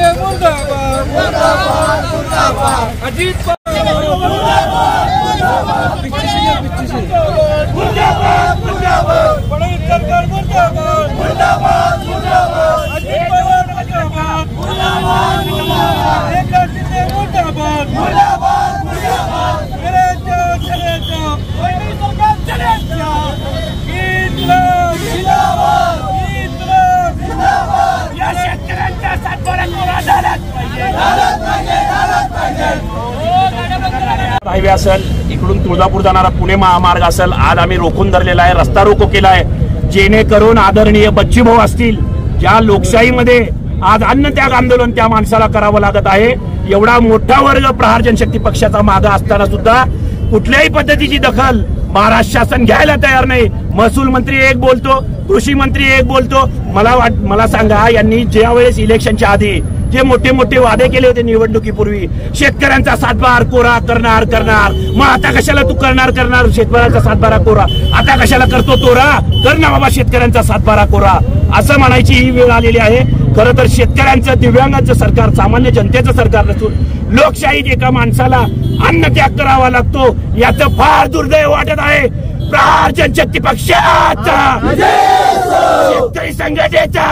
शिंदे मुर्दाबाद मुर्दाबाद मुर्दाबाद अजित पवार मुर्दाबाद मुर्दाबाद फडणवीस सरकार मुर्दाबाद मुर्दाबाद मुर्दाबाद अजित पवार मुर्दाबाद मुर्दाबाद मुर्दाबाद एकनाथ शिंदे मुर्दाबाद मुर्दाबाद मुर्दाबाद चलेचा चलेचा फडणवीस सरकार चलेचा इन्क्लाब जिंदाबाद इन्क्लाब जिंदाबाद या शेतकऱ्यांचा सातबारा कोरा झालाच पाहिजे झालाच पाहिजे झालाच पाहिजे हायवे असेल इकडून तुळजापूर जाणारा पुणे महामार्ग असेल आज आम्ही रोखून धरलेला आहे रस्ता रोको केला आहे जेणेकरून आदरणीय बच्चूभाऊ असतील ज्या लोकशाहीमध्ये आज अन्नत्याग आंदोलन त्या माणसाला करावं लागत आहे एवढा मोठा वर्ग प्रहार जनशक्ती पक्षाचा मागे असताना सुद्धा कुठल्याही पद्धतीची दखल महाराष्ट्र शासन घ्यायला तयार नाही महसूल मंत्री एक बोलतो कृषी मंत्री एक बोलतो मला सांगा यांनी ज्या वेळेस इलेक्शनच्या आधी जे मोठे मोठे वादे केले होते निवडणुकीपूर्वी शेतकऱ्यांचा सातबार कोरा करणार मग आता कशाला तू करणार शेतकऱ्यांचा सातबारा कोरा आता कशाला करतो तोरा कर ना बाबा शेतकऱ्यांचा सातबारा कोरा असं म्हणायची ही वेळ आलेली आहे खरं तर शेतकऱ्यांचं दिव्यांगांचं सरकार सामान्य जनतेचं सरकार नसून लोकशाहीत एका माणसाला अन्नत्याग करावा लागतो याचं फार दुर्दैव वाटत आहे प्रहार जनशक्ती पक्षाचा शेतकरी संघटनेचा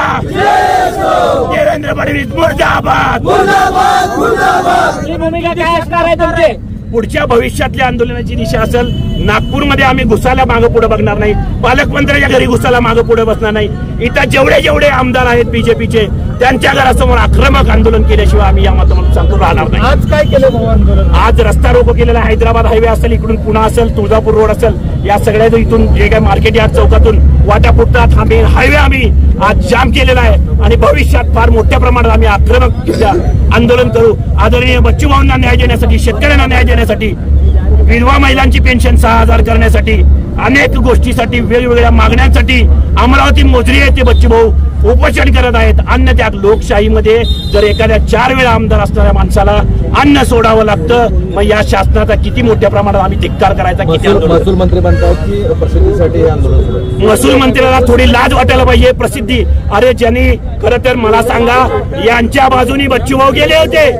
देवेंद्र फडणवीस मुर्दाबाद मुर्दाबाद मुर्दाबाद ही भूमिका काय असणार आहे तुमची पुढच्या भविष्यातल्या आंदोलनाची दिशा असेल नागपूरमध्ये आम्ही घुसाला मागे पुढे बघणार नाही पालकमंत्र्यांच्या घरी घुसाला मागे पुढे बसणार नाही इथं जेवढे आमदार आहेत बीजेपीचे त्यांच्या घरासमोर आक्रमक आंदोलन केल्याशिवाय आम्ही या माध्यमातून सांगून राहणार नाही आज काय केलं आंदोलन आज रस्ता रोको केलेला हैदराबाद हायवे असेल इकडून पुणे असेल तुळजापूर रोड असेल या सगळ्या इथून जे काही मार्केट यार्ड चौकातून वाटापुट्टा थांबे हायवे आम्ही आज जाम केलेला आहे आणि भविष्यात फार मोठ्या प्रमाणात आम्ही आक्रमक आंदोलन करू आदरणीय बच्चूभाऊंना न्याय देण्यासाठी शेतकऱ्यांना न्याय देण्यासाठी विधवा महिलांची पेन्शन 6000 करण्यासाठी अनेक गोष्टीसाठी वेगवेगळ्या मागण्यांसाठी अमरावती मोजरी येथे बच्चूभाऊ उपोषण करत आहेत अन्नत्याग लोकशाहीमध्ये जर एखाद्या 4 वेळा आमदार असणाऱ्या माणसाला अन्न सोडावं लागतं मग या शासनाचा किती मोठ्या प्रमाणात आम्ही धिक्कार करायचा किती महसूल मंत्री म्हणतात की प्रसिद्धीसाठी हे आंदोलन महसूल मंत्र्याला थोडी लाज वाटायला पाहिजे प्रसिद्धी अरे ज्यांनी खरं तर मला सांगा यांच्या बाजूनी बच्चूभाऊ गेले होते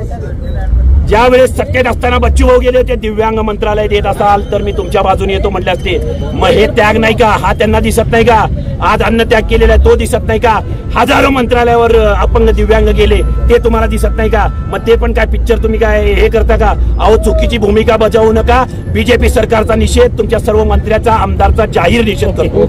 ज्या वेळेस सत्तेत असताना बच्चूभाऊ गेले होते दिव्यांग मंत्रालयात येत असाल तर मी तुमच्या बाजूने येतो म्हटले असते मग हे त्याग नाही का हा त्यांना दिसत नाही का आज अन्न त्याग केलेला आहे तो दिसत नाही का हजारो मंत्रालयावर अपंग दिव्यांग गेले ते तुम्हाला दिसत नाही का मग ते पण काय पिक्चर तुम्ही काय हे करता का अहो चुकीची भूमिका बजावू नका बीजेपी सरकारचा निषेध तुमच्या सर्व मंत्र्याचा आमदारचा जाहीर निषेध करतो